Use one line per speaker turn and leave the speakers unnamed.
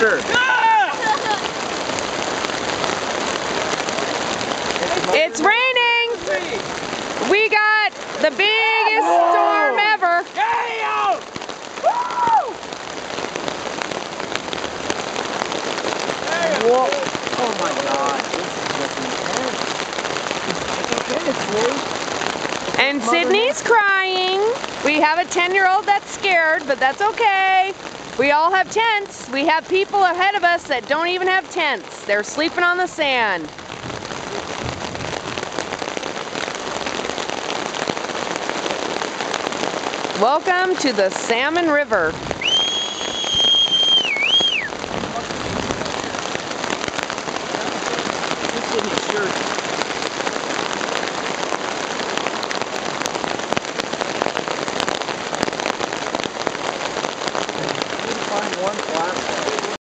sure.
It's raining. We got the biggest storm ever.
Whoa. Oh my God. This is just intense.
And Sydney's crying. We have a 10-year-old that's scared, but that's okay. We all have tents. We have people ahead of us that don't even have tents. They're sleeping on the sand. Welcome to the Salmon River.